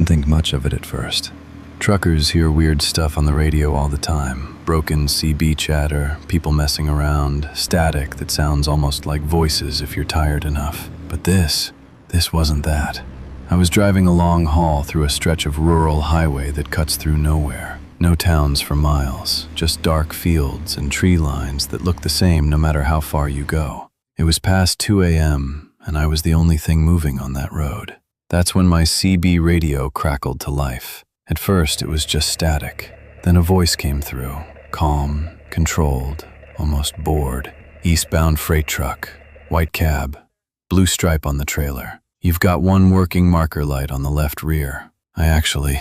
think much of it at first. Truckers hear weird stuff on the radio all the time. Broken CB chatter, people messing around, static that sounds almost like voices if you're tired enough. But this wasn't that. I was driving a long haul through a stretch of rural highway that cuts through nowhere. No towns for miles, just dark fields and tree lines that look the same no matter how far you go. It was past 2 a.m., and I was the only thing moving on that road. That's when my CB radio crackled to life. At first, it was just static. Then a voice came through, calm, controlled, almost bored. Eastbound freight truck, white cab, blue stripe on the trailer. You've got one working marker light on the left rear. I actually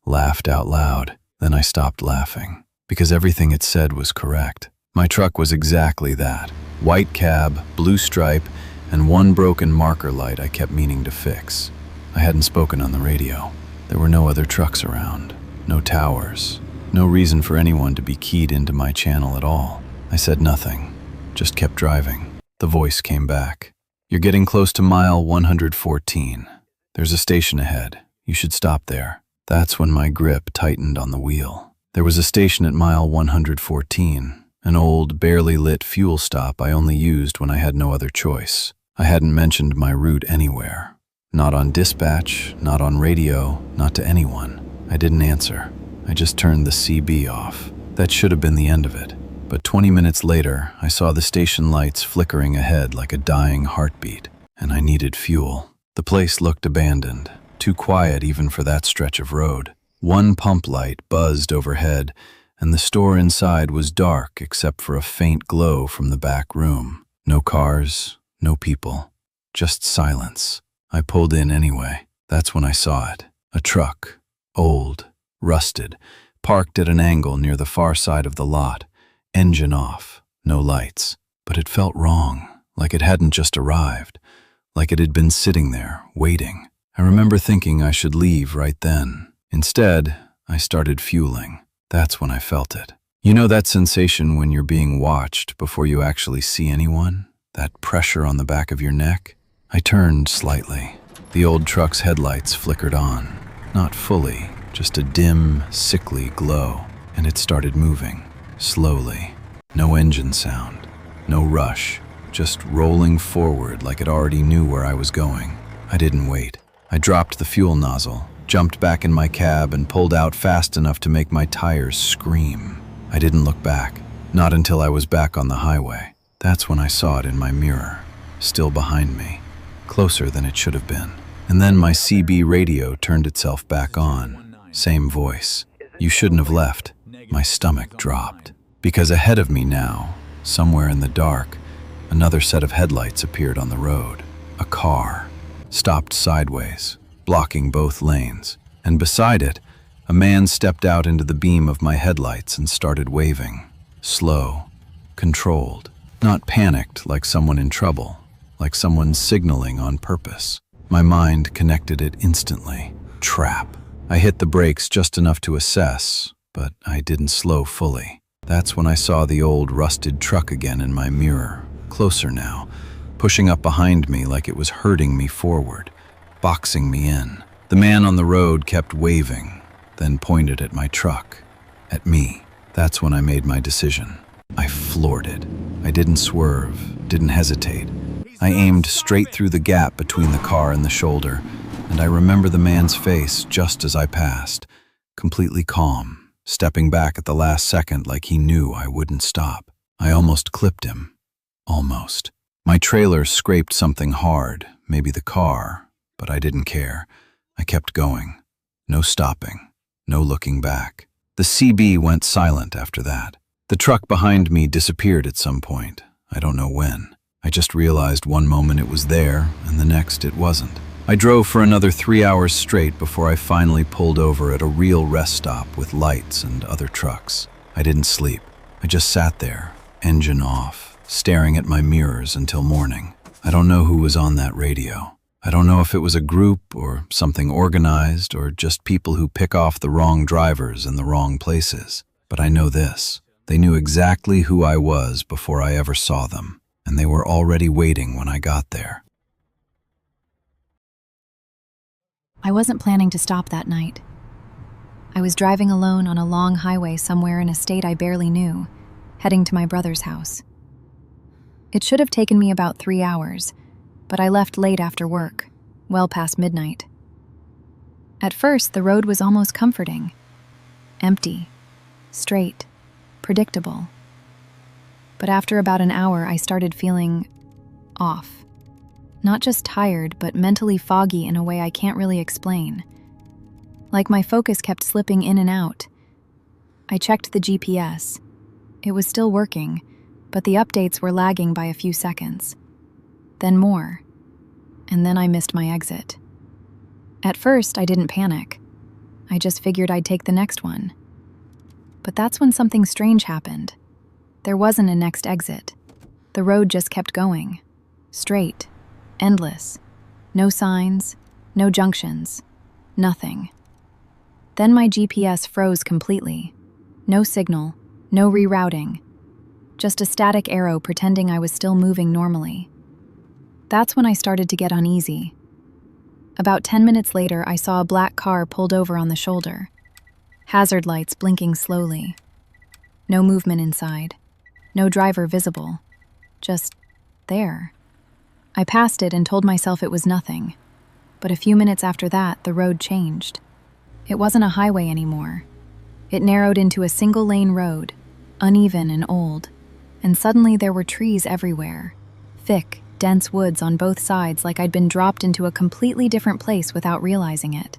laughed out loud. Then I stopped laughing, because everything it said was correct. My truck was exactly that. White cab, blue stripe, and one broken marker light I kept meaning to fix. I hadn't spoken on the radio. There were no other trucks around, no towers, no reason for anyone to be keyed into my channel at all. I said nothing, just kept driving. The voice came back. You're getting close to mile 114. There's a station ahead. You should stop there. That's when my grip tightened on the wheel. There was a station at mile 114, an old, barely lit fuel stop I only used when I had no other choice. I hadn't mentioned my route anywhere. Not on dispatch, not on radio, not to anyone. I didn't answer. I just turned the CB off. That should have been the end of it. But 20 minutes later, I saw the station lights flickering ahead like a dying heartbeat, and I needed fuel. The place looked abandoned, too quiet even for that stretch of road. One pump light buzzed overhead, and the store inside was dark except for a faint glow from the back room. No cars, no people, just silence. I pulled in anyway. That's when I saw it. A truck, old, rusted, parked at an angle near the far side of the lot. Engine off, no lights. But it felt wrong, like it hadn't just arrived, like it had been sitting there, waiting. I remember thinking I should leave right then. Instead, I started fueling. That's when I felt it. You know that sensation when you're being watched before you actually see anyone? That pressure on the back of your neck? I turned slightly. The old truck's headlights flickered on. Not fully, just a dim, sickly glow. And it started moving, slowly. No engine sound, no rush, just rolling forward like it already knew where I was going. I didn't wait. I dropped the fuel nozzle, jumped back in my cab, and pulled out fast enough to make my tires scream. I didn't look back, not until I was back on the highway. That's when I saw it in my mirror, still behind me. Closer than it should have been. And then my CB radio turned itself back on. Same voice. You shouldn't have left. My stomach dropped. Because ahead of me now, somewhere in the dark, another set of headlights appeared on the road. A car. Stopped sideways, blocking both lanes. And beside it, a man stepped out into the beam of my headlights and started waving. Slow, controlled. Not panicked like someone in trouble. Like someone signaling on purpose. My mind connected it instantly. Trap. I hit the brakes just enough to assess, but I didn't slow fully. That's when I saw the old rusted truck again in my mirror, closer now, pushing up behind me like it was herding me forward, boxing me in. The man on the road kept waving, then pointed at my truck, at me. That's when I made my decision. I floored it. I didn't swerve, didn't hesitate. I aimed straight through the gap between the car and the shoulder, and I remember the man's face just as I passed, completely calm, stepping back at the last second like he knew I wouldn't stop. I almost clipped him. Almost. My trailer scraped something hard, maybe the car, but I didn't care. I kept going. No stopping. No looking back. The CB went silent after that. The truck behind me disappeared at some point. I don't know when. I just realized one moment it was there, and the next it wasn't. I drove for another 3 hours straight before I finally pulled over at a real rest stop with lights and other trucks. I didn't sleep. I just sat there, engine off, staring at my mirrors until morning. I don't know who was on that radio. I don't know if it was a group or something organized or just people who pick off the wrong drivers in the wrong places. But I know this. They knew exactly who I was before I ever saw them. And they were already waiting when I got there. I wasn't planning to stop that night. I was driving alone on a long highway somewhere in a state I barely knew, heading to my brother's house. It should have taken me about 3 hours, but I left late after work, well past midnight. At first, the road was almost comforting. Empty, straight, predictable. But after about an hour, I started feeling off. Not just tired, but mentally foggy in a way I can't really explain. Like my focus kept slipping in and out. I checked the GPS. It was still working, but the updates were lagging by a few seconds. Then more. And then I missed my exit. At first, I didn't panic. I just figured I'd take the next one. But that's when something strange happened. There wasn't a next exit. The road just kept going. Straight. Endless. No signs. No junctions. Nothing. Then my GPS froze completely. No signal. No rerouting. Just a static arrow pretending I was still moving normally. That's when I started to get uneasy. About 10 minutes later, I saw a black car pulled over on the shoulder. Hazard lights blinking slowly. No movement inside. No driver visible. Just there. I passed it and told myself it was nothing. But a few minutes after that, the road changed. It wasn't a highway anymore. It narrowed into a single-lane road, uneven and old. And suddenly there were trees everywhere. Thick, dense woods on both sides, like I'd been dropped into a completely different place without realizing it.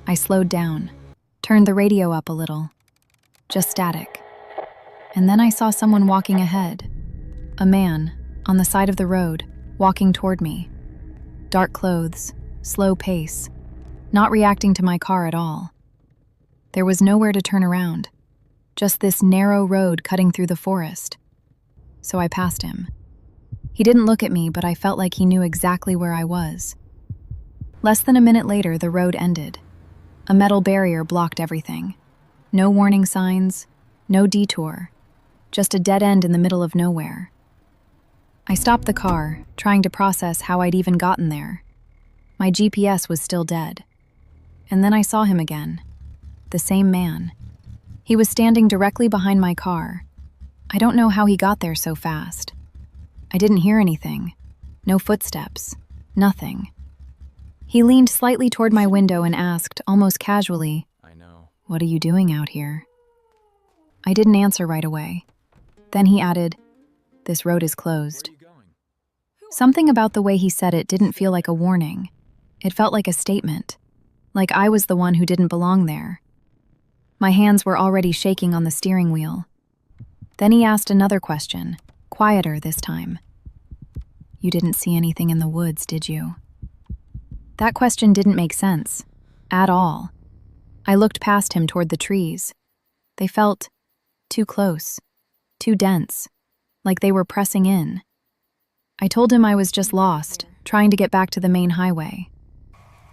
I slowed down, turned the radio up a little. Just static. And then I saw someone walking ahead. A man, on the side of the road, walking toward me. Dark clothes, slow pace, not reacting to my car at all. There was nowhere to turn around, just this narrow road cutting through the forest. So I passed him. He didn't look at me, but I felt like he knew exactly where I was. Less than a minute later, the road ended. A metal barrier blocked everything. No warning signs, no detour, just a dead end in the middle of nowhere. I stopped the car, trying to process how I'd even gotten there. My GPS was still dead. And then I saw him again. The same man. He was standing directly behind my car. I don't know how he got there so fast. I didn't hear anything. No footsteps. Nothing. He leaned slightly toward my window and asked, almost casually, "What are you doing out here?" I didn't answer right away. Then he added, "This road is closed." Something about the way he said it didn't feel like a warning. It felt like a statement, like I was the one who didn't belong there. My hands were already shaking on the steering wheel. Then he asked another question, quieter this time. "You didn't see anything in the woods, did you?" That question didn't make sense, at all. I looked past him toward the trees. They felt too close, too dense, like they were pressing in. I told him I was just lost, trying to get back to the main highway.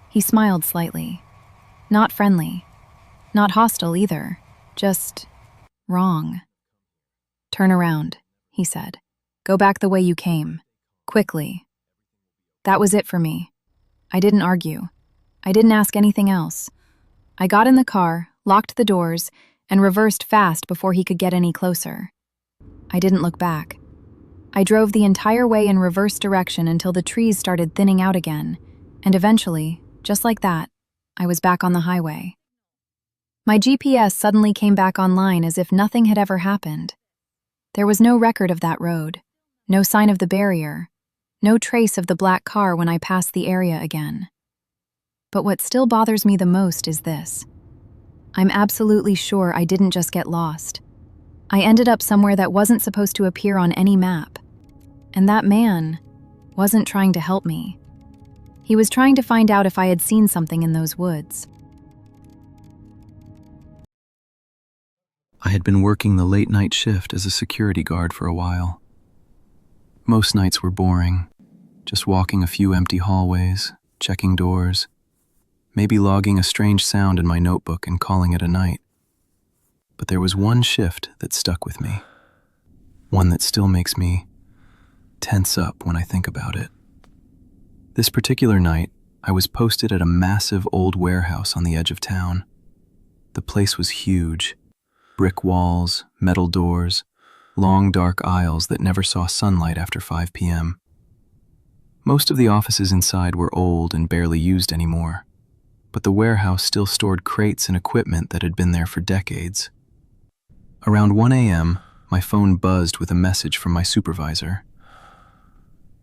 He smiled slightly. Not friendly. Not hostile either. Just wrong. "Turn around," he said. "Go back the way you came. Quickly." That was it for me. I didn't argue. I didn't ask anything else. I got in the car, locked the doors, and reversed fast before he could get any closer. I didn't look back. I drove the entire way in reverse direction until the trees started thinning out again, and eventually, just like that, I was back on the highway. My GPS suddenly came back online as if nothing had ever happened. There was no record of that road, no sign of the barrier, no trace of the black car when I passed the area again. But what still bothers me the most is this. I'm absolutely sure I didn't just get lost. I ended up somewhere that wasn't supposed to appear on any map. And that man wasn't trying to help me. He was trying to find out if I had seen something in those woods. I had been working the late-night shift as a security guard for a while. Most nights were boring, just walking a few empty hallways, checking doors, maybe logging a strange sound in my notebook and calling it a night. But there was one shift that stuck with me, one that still makes me tense up when I think about it. This particular night, I was posted at a massive old warehouse on the edge of town. The place was huge. Brick walls, metal doors, long dark aisles that never saw sunlight after 5 p.m. Most of the offices inside were old and barely used anymore, but the warehouse still stored crates and equipment that had been there for decades. Around 1 a.m., my phone buzzed with a message from my supervisor.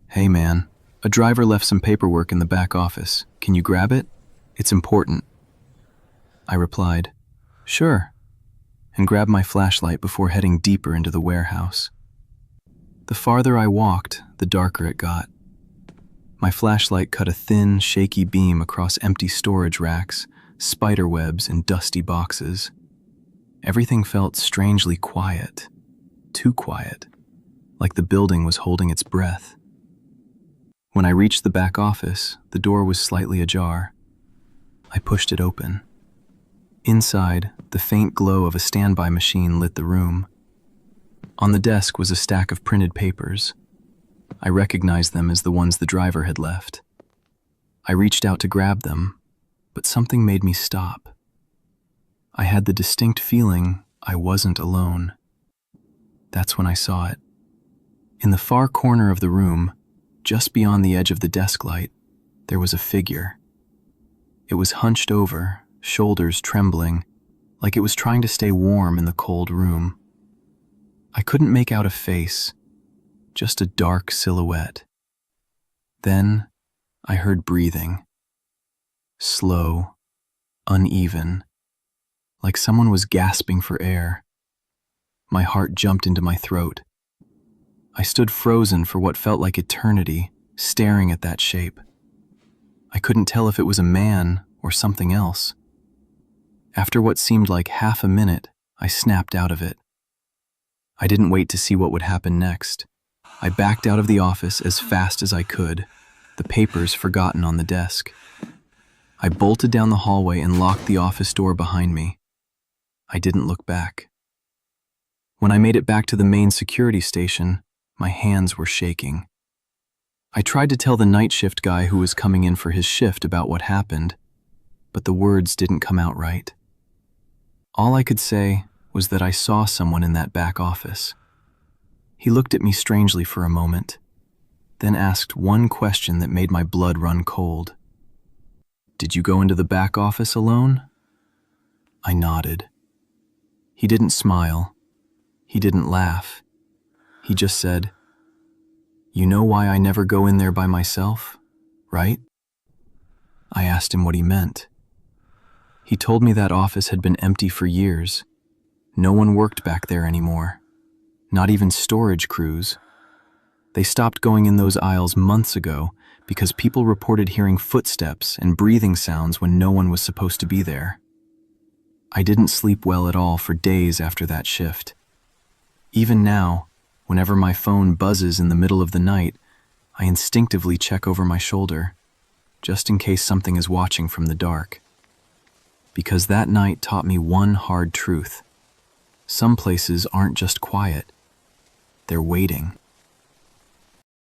"Hey man, a driver left some paperwork in the back office. Can you grab it? It's important." I replied, "Sure," and grabbed my flashlight before heading deeper into the warehouse. The farther I walked, the darker it got. My flashlight cut a thin, shaky beam across empty storage racks, spider webs, and dusty boxes. Everything felt strangely quiet, too quiet, like the building was holding its breath. When I reached the back office, the door was slightly ajar. I pushed it open. Inside, the faint glow of a standby machine lit the room. On the desk was a stack of printed papers. I recognized them as the ones the driver had left. I reached out to grab them, but something made me stop. I had the distinct feeling I wasn't alone. That's when I saw it. In the far corner of the room, just beyond the edge of the desk light, there was a figure. It was hunched over, shoulders trembling, like it was trying to stay warm in the cold room. I couldn't make out a face, just a dark silhouette. Then I heard breathing. Slow, uneven, like someone was gasping for air. My heart jumped into my throat. I stood frozen for what felt like eternity, staring at that shape. I couldn't tell if it was a man or something else. After what seemed like half a minute, I snapped out of it. I didn't wait to see what would happen next. I backed out of the office as fast as I could, the papers forgotten on the desk. I bolted down the hallway and locked the office door behind me. I didn't look back. When I made it back to the main security station, my hands were shaking. I tried to tell the night shift guy who was coming in for his shift about what happened, but the words didn't come out right. All I could say was that I saw someone in that back office. He looked at me strangely for a moment, then asked one question that made my blood run cold. "Did you go into the back office alone?" I nodded. He didn't smile. He didn't laugh. He just said, "You know why I never go in there by myself, right?" I asked him what he meant. He told me that office had been empty for years. No one worked back there anymore. Not even storage crews. They stopped going in those aisles months ago because people reported hearing footsteps and breathing sounds when no one was supposed to be there. I didn't sleep well at all for days after that shift. Even now, whenever my phone buzzes in the middle of the night, I instinctively check over my shoulder, just in case something is watching from the dark. Because that night taught me one hard truth. Some places aren't just quiet. They're waiting.